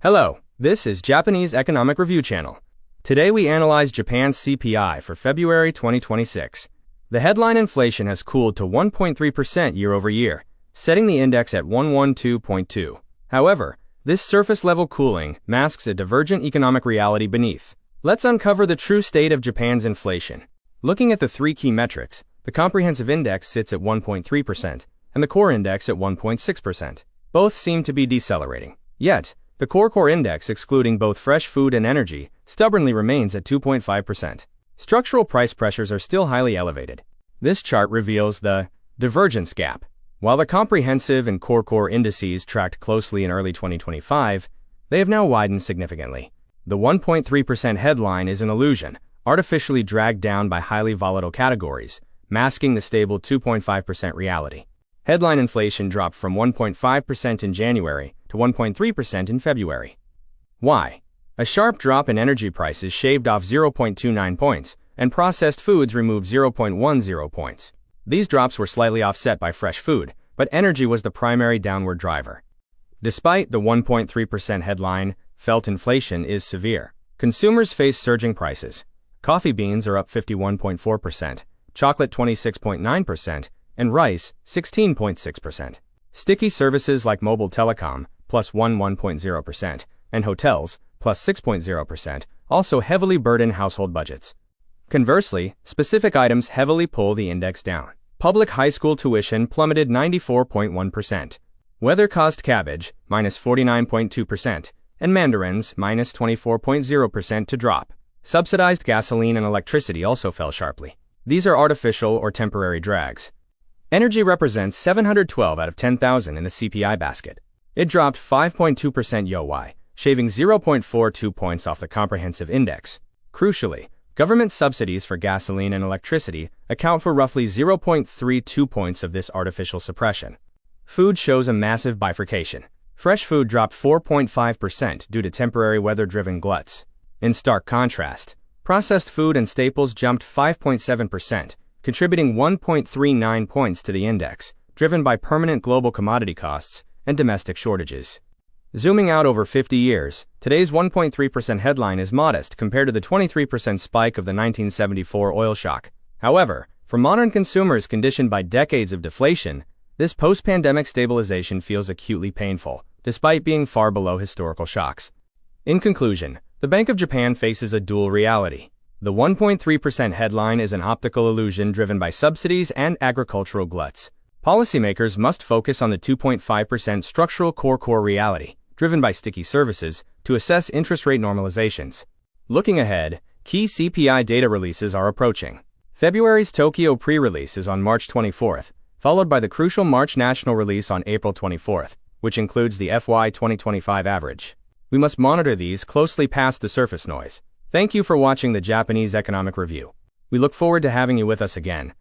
Hello, this is Japanese Economic Review Channel. Today we analyze Japan's CPI for February 2026. The headline inflation has cooled to 1.3% year over year, setting the index at 112.2. However, this surface-level cooling masks a divergent economic reality beneath. Let's uncover the true state of Japan's inflation. Looking at the three key metrics, the comprehensive index sits at 1.3% and the core index at 1.6%. Both seem to be decelerating. Yet, the core index, excluding both fresh food and energy, stubbornly remains at 2.5%. Structural price pressures are still highly elevated. This chart reveals the divergence gap. While the comprehensive and core indices tracked closely in early 2025, they have now widened significantly. The 1.3% headline is an illusion, artificially dragged down by highly volatile categories, masking the stable 2.5% reality. Headline inflation dropped from 1.5% in January to 1.3% in February. Why? A sharp drop in energy prices shaved off 0.29 points, and processed foods removed 0.10 points. These drops were slightly offset by fresh food, but energy was the primary downward driver. Despite the 1.3% headline, felt inflation is severe. Consumers face surging prices. Coffee beans are up 51.4%, chocolate 26.9%, and rice 16.6%. Sticky services like mobile telecom plus 1.0%, and hotels plus 6.0% also heavily burden household budgets. Conversely, specific items heavily pull the index down. Public high school tuition plummeted 94.1%. Weather-caused cabbage minus 49.2%, and mandarins minus 24.0% to drop. Subsidized gasoline and electricity also fell sharply. These are artificial or temporary drags. Energy represents 712 out of 10,000 in the CPI basket. It dropped 5.2% YoY, shaving 0.42 points off the comprehensive index. Crucially, government subsidies for gasoline and electricity account for roughly 0.32 points of this artificial suppression. Food shows a massive bifurcation. Fresh food dropped 4.5% due to temporary weather-driven gluts. In stark contrast, processed food and staples jumped 5.7%, contributing 1.39 points to the index, driven by permanent global commodity costs and domestic shortages. Zooming out over 50 years, today's 1.3% headline is modest compared to the 23% spike of the 1974 oil shock. However, for modern consumers conditioned by decades of deflation, this post-pandemic stabilization feels acutely painful, despite being far below historical shocks. In conclusion, the Bank of Japan faces a dual reality. The 1.3% headline is an optical illusion driven by subsidies and agricultural gluts. Policymakers must focus on the 2.5% structural core reality, driven by sticky services, to assess interest rate normalizations. Looking ahead, key CPI data releases are approaching. February's Tokyo pre-release is on March 24th, followed by the crucial March national release on April 24th, which includes the FY 2025 average. We must monitor these closely past the surface noise. Thank you for watching the Japanese Economic Review. We look forward to having you with us again.